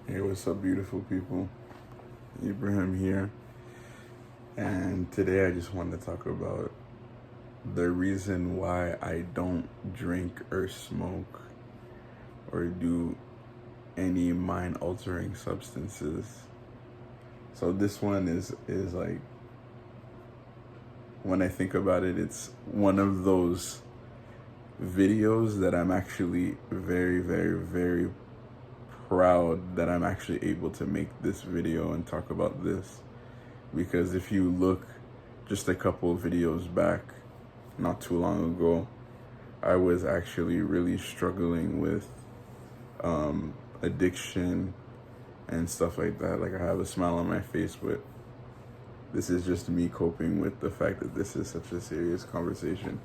Hey, what's up, beautiful people? Ibrahim here, and today I just wanted to talk about the reason why I don't drink or smoke or do any mind altering substances. So this one is like, when I think about it, it's one of those videos that I'm actually very, very, very proud that I'm actually able to make this video and talk about this. Because if you look just a couple of videos back, not too long ago, I was actually really struggling with addiction and stuff like that. Like, I have a smile on my face, but this is just me coping with the fact that this is such a serious conversation.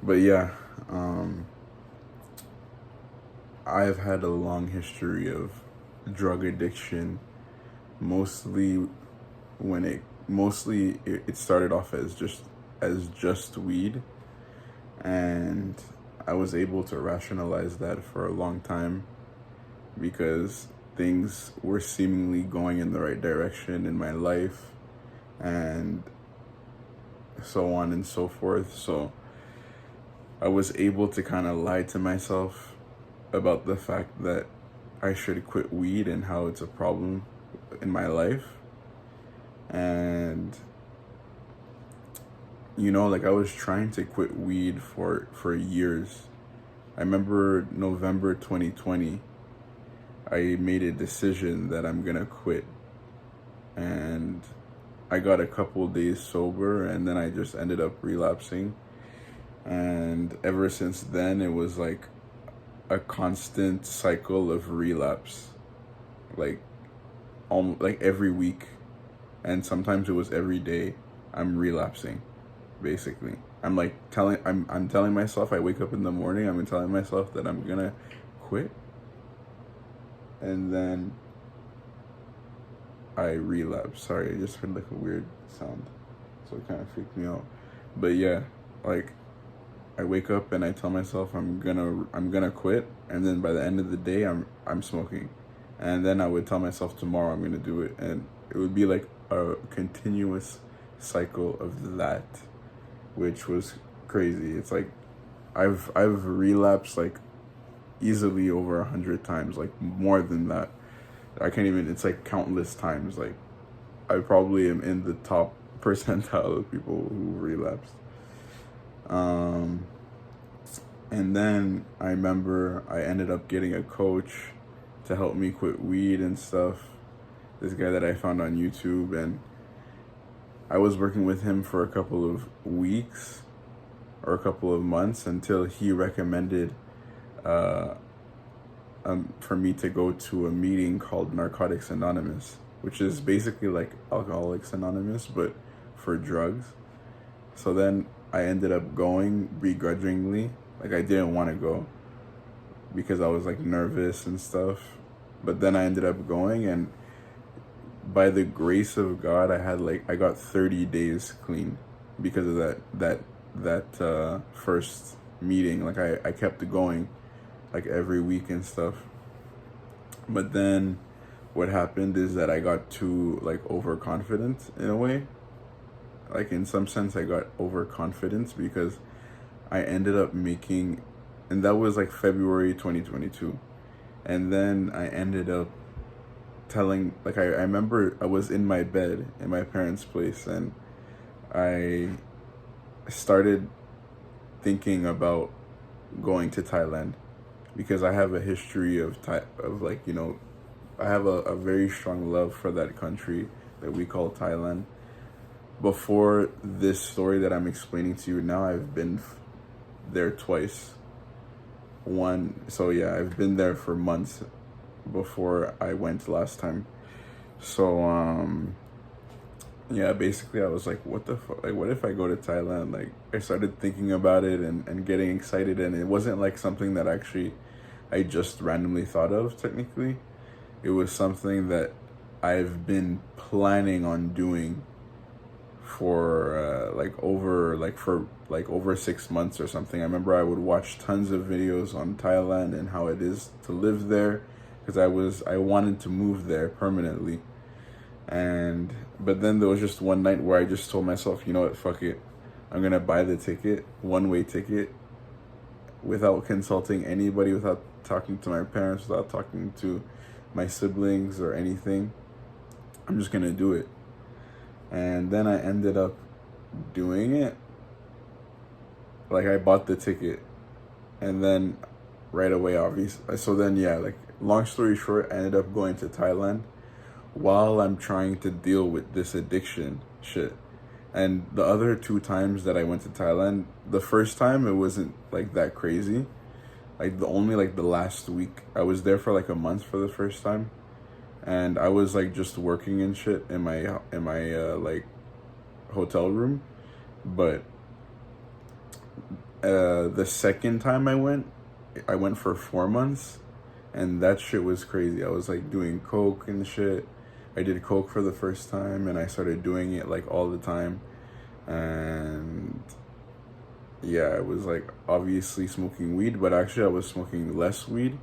But yeah, I've had a long history of drug addiction, mostly it started off as just weed, and I was able to rationalize that for a long time because things were seemingly going in the right direction in my life and so on and so forth. So I was able to kind of lie to myself about the fact that I should quit weed and how it's a problem in my life. And like, I was trying to quit weed for years. I remember November 2020, I made a decision that I'm gonna quit, and I got a couple days sober, and then I just ended up relapsing. And ever since then, it was like a constant cycle of relapse, like every week, and sometimes it was every day. I'm relapsing, basically. I'm telling myself, I wake up in the morning, I'm telling myself that I'm gonna quit, and then I relapse. Sorry, I just heard like a weird sound, so it kind of freaked me out. But yeah, like, I wake up and I tell myself I'm gonna quit, and then by the end of the day I'm smoking, and then I would tell myself tomorrow I'm gonna do it, and it would be like a continuous cycle of that, which was crazy. It's like I've relapsed like easily over 100 times, like more than that. I can't even. It's like countless times. Like, I probably am in the top percentile of people who relapsed. And then I remember I ended up getting a coach to help me quit weed and stuff. This guy that I found on YouTube, and I was working with him for a couple of weeks or a couple of months until he recommended for me to go to a meeting called Narcotics Anonymous, which is basically like Alcoholics Anonymous, but for drugs. So then I ended up going begrudgingly. Like, I didn't want to go because I was like nervous and stuff. But then I ended up going, and by the grace of God, I got 30 days clean because of that first meeting. Like, I kept going like every week and stuff. But then what happened is that I got too like overconfident in a way. Like, in some sense, I got overconfident because I ended up making, and that was like February 2022. And then I ended up telling, like, I remember I was in my bed in my parents' place, and I started thinking about going to Thailand because I have a history of like, I have a very strong love for that country that we call Thailand. Before this story that I'm explaining to you now, I've been there twice. So yeah, I've been there for months before I went last time. So yeah, basically I was like, what the fuck? Like, what if I go to Thailand? Like, I started thinking about it and getting excited, and it wasn't like something that actually I just randomly thought of, technically. It was something that I've been planning on doing for over 6 months or something. I remember I would watch tons of videos on Thailand and how it is to live there, because I wanted to move there permanently. And but then there was just one night where I just told myself, you know what, fuck it, I'm gonna buy the ticket, one-way ticket, without consulting anybody, without talking to my parents, without talking to my siblings or anything. I'm just gonna do it. And then I ended up doing it. Like, I bought the ticket, and then right away, obviously. So then, yeah, like, long story short, I ended up going to Thailand while I'm trying to deal with this addiction shit. And the other two times that I went to Thailand, the first time it wasn't like that crazy. Like, the last week, I was there for like a month for the first time, and I was like just working and shit in my like hotel room. But the second time I went for 4 months, and that shit was crazy. I was like doing coke and shit. I did coke for the first time, and I started doing it like all the time. And yeah, I was like obviously smoking weed, but actually I was smoking less weed.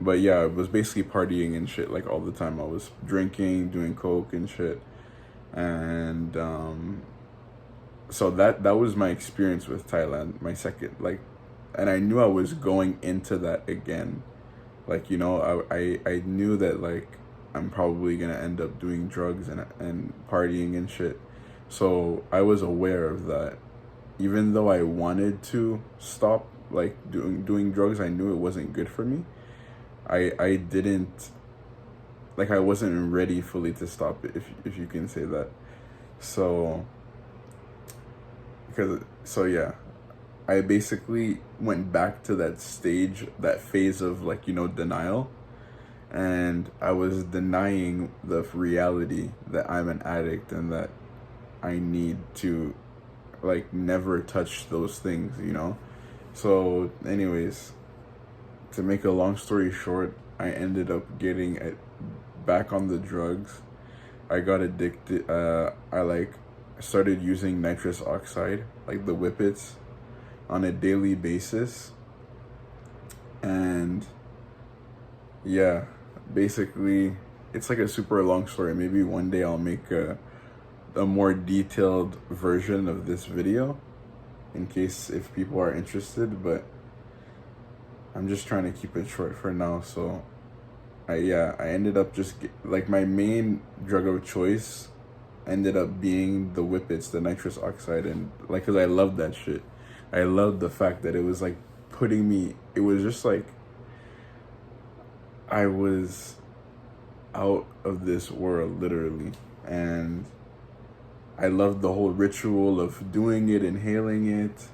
But yeah, I was basically partying and shit like all the time. I was drinking, doing coke and shit. And so that was my experience with Thailand, my second, like, and I knew I was going into that again. Like, you know, I knew that like I'm probably gonna end up doing drugs and partying and shit. So I was aware of that. Even though I wanted to stop like doing drugs, I knew it wasn't good for me. I didn't, like, I wasn't ready fully to stop it, if you can say that. So yeah, I basically went back to that stage, that phase of like, you know, denial. And I was denying the reality that I'm an addict and that I need to like never touch those things, you know? So anyways, to make a long story short, I ended up getting back on the drugs. I got addicted. I like started using nitrous oxide, like the whippets, on a daily basis. And yeah, basically it's like a super long story. Maybe one day I'll make a more detailed version of this video in case if people are interested, but I'm just trying to keep it short for now. So I ended up just like my main drug of choice ended up being the whippets, the nitrous oxide. And like, cause I loved that shit. I loved the fact that it was like putting me, it was just like I was out of this world, literally. And I loved the whole ritual of doing it, inhaling it,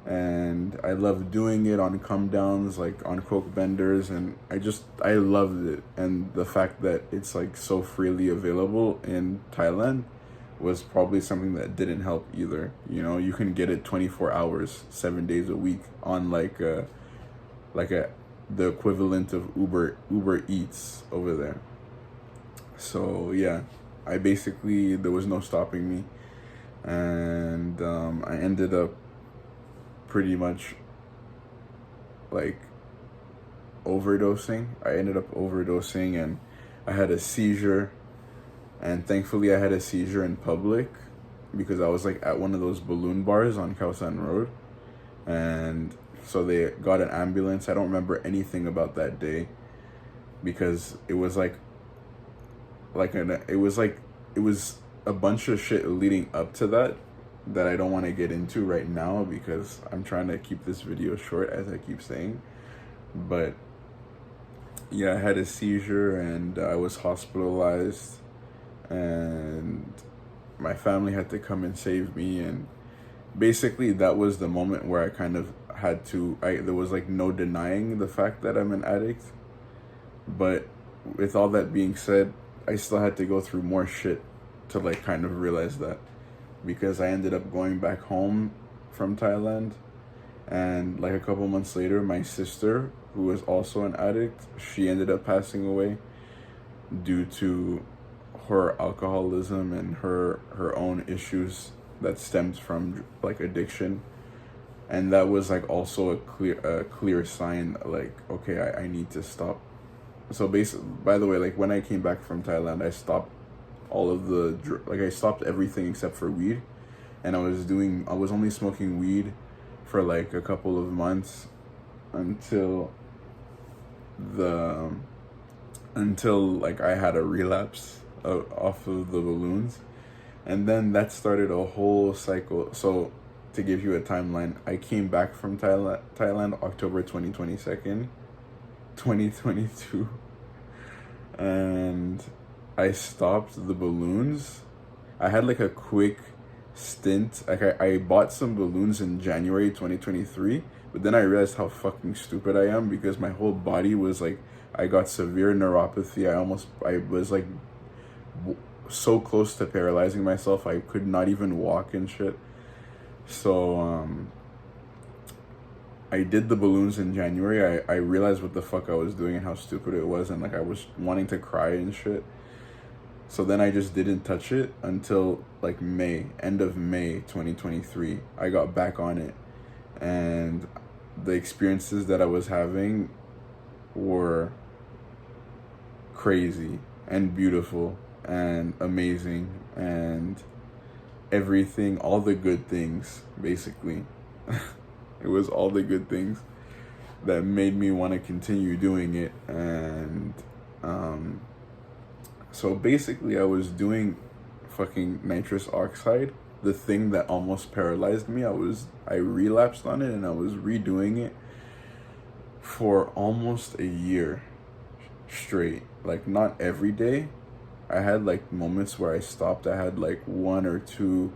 and I loved doing it on come downs, like on coke benders, and I loved it. And the fact that it's like so freely available in Thailand was probably something that didn't help either. You know, you can get it 24 hours, 7 days a week on like the equivalent of Uber Eats over there. So yeah, there was no stopping me. And I ended up pretty much like overdosing. I ended up overdosing, and I had a seizure. And thankfully I had a seizure in public because I was like at one of those balloon bars on Khao Road. And so they got an ambulance. I don't remember anything about that day because it was it was a bunch of shit leading up to that I don't want to get into right now because I'm trying to keep this video short, as I keep saying. But yeah, I had a seizure and I was hospitalized, and my family had to come and save me. And basically that was the moment where I kind of had to, there was like no denying the fact that I'm an addict. But with all that being said, I still had to go through more shit to like kind of realize that, because I ended up going back home from Thailand, and like a couple months later, my sister, who was also an addict, she ended up passing away due to her alcoholism and her own issues that stemmed from like addiction. And that was like also a clear sign, like, okay, I need to stop so basically, by the way, like when I came back from Thailand, I stopped all of I stopped everything except for weed, and I was only smoking weed for like a couple of months until the until like I had a relapse off of the balloons, and then that started a whole cycle. So to give you a timeline, I came back from Thailand October 2022, and I stopped the balloons. I had like a quick stint. Like I bought some balloons in January 2023, but then I realized how fucking stupid I am because my whole body was like, I got severe neuropathy. I was like so close to paralyzing myself. I could not even walk and shit. So I did the balloons in January. I realized what the fuck I was doing and how stupid it was, and like I was wanting to cry and shit. So then I just didn't touch it until like end of May 2023. I got back on it, and the experiences that I was having were crazy and beautiful and amazing and everything, all the good things, basically. It was all the good things that made me want to continue doing it. And so basically I was doing fucking nitrous oxide, the thing that almost paralyzed me. I relapsed on it, and I was redoing it for almost a year straight. Like not every day. I had like moments where I stopped. I had like 1 or 2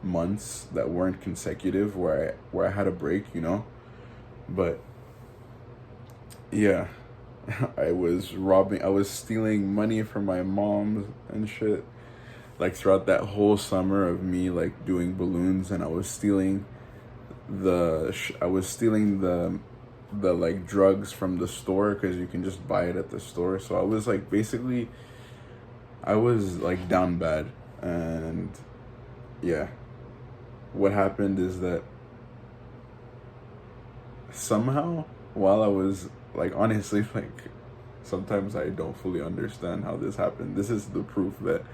months that weren't consecutive where I had a break, you know. But yeah, I was stealing money from my mom and shit. Like throughout that whole summer of me like doing balloons, and I was stealing the like drugs from the store because you can just buy it at the store. So I was like basically, I was like down bad. And yeah, what happened is that somehow, while I was like, honestly, like sometimes I don't fully understand how this happened. This is the proof that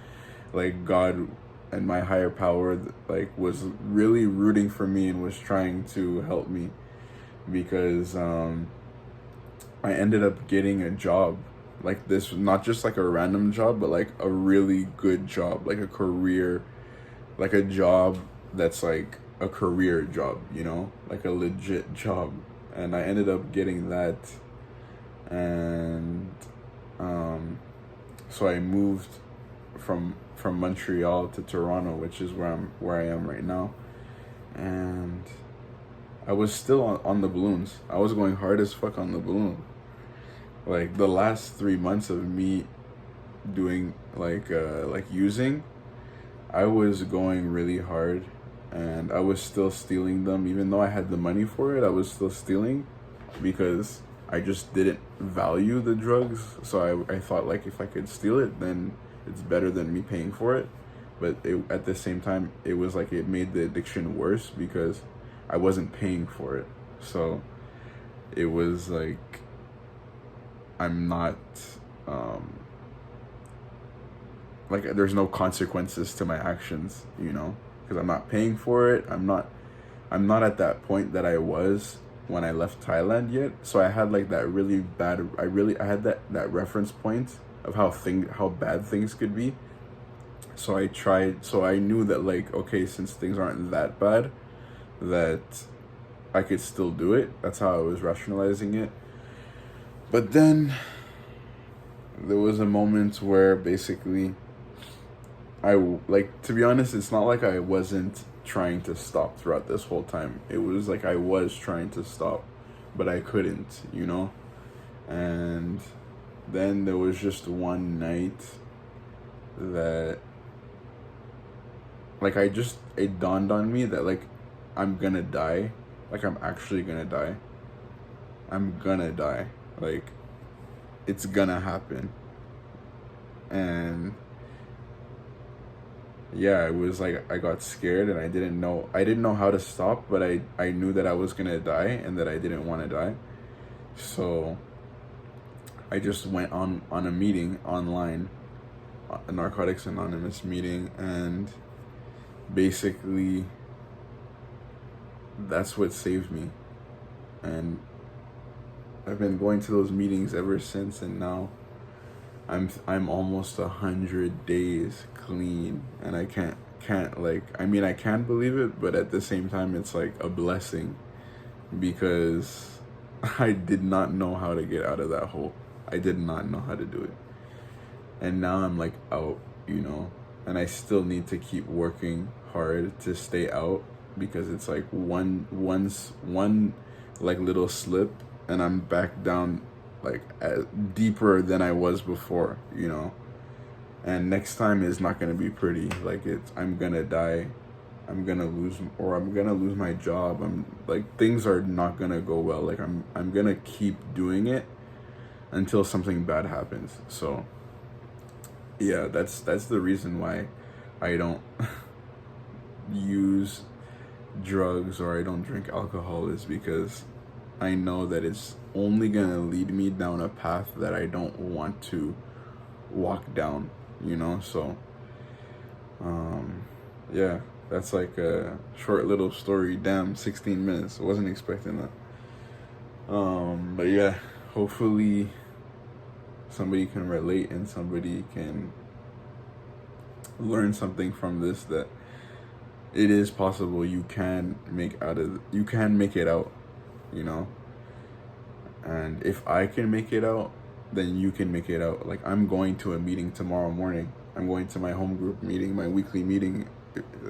like God and my higher power like was really rooting for me and was trying to help me, because I ended up getting a job like this, not just like a random job, but like a really good job, like a career, like a job that's like a career job, you know, like a legit job. And I ended up getting that. And so I moved from Montreal to Toronto, which is where I am right now. And I was still on the balloons. I was going hard as fuck on the balloon. Like the last 3 months of me doing like using, I was going really hard, and I was still stealing them. Even though I had the money for it, I was still stealing because I just didn't value the drugs. So I thought like if I could steal it, then it's better than me paying for it. But at the same time, it was like it made the addiction worse because I wasn't paying for it. So it was like I'm not like there's no consequences to my actions, you know, because I'm not paying for it. I'm not at that point that I was when I left Thailand yet. So I had like that really bad, I had that reference point of how bad things could be. So I knew that like, okay, since things aren't that bad, that I could still do it. That's how I was rationalizing it. But then there was a moment where basically to be honest, it's not like I wasn't trying to stop throughout this whole time. It was like I was trying to stop, but I couldn't, you know? And then there was just one night that like it dawned on me that like I'm gonna die. Like I'm actually gonna die. I'm gonna die. Like it's gonna happen. And yeah, it was like I got scared, and I didn't know how to stop, but I knew that I was gonna die and that I didn't want to die. So I just went on a meeting online, a Narcotics Anonymous meeting, and basically that's what saved me. And I've been going to those meetings ever since, and now I'm almost 100 days clean, and I can't like, I mean, I can't believe it, but at the same time it's like a blessing, because I did not know how to get out of that hole. I did not know how to do it, and now I'm like out, and I still need to keep working hard to stay out, because it's like one like little slip and I'm back down, like deeper than I was before, and next time is not gonna be pretty. Like, I'm gonna die, I'm gonna lose my job. I'm like, things are not gonna go well. Like, I'm gonna keep doing it until something bad happens. So yeah, that's the reason why I don't use drugs or I don't drink alcohol, is because I know that it's only gonna lead me down a path that I don't want to walk down, so yeah, that's like a short little story. Damn, 16 minutes. I wasn't expecting that. But yeah, hopefully somebody can relate and somebody can learn something from this, that it is possible. You can make it out, and if I can make it out, then you can make it out. Like, I'm going to a meeting tomorrow morning. I'm going to my home group meeting, my weekly meeting,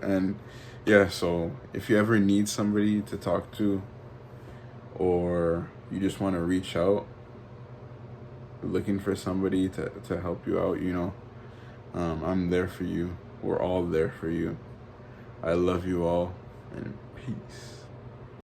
and yeah, so if you ever need somebody to talk to, or you just want to reach out, looking for somebody to help you out, I'm there for you. We're all there for you. I love you all, and peace.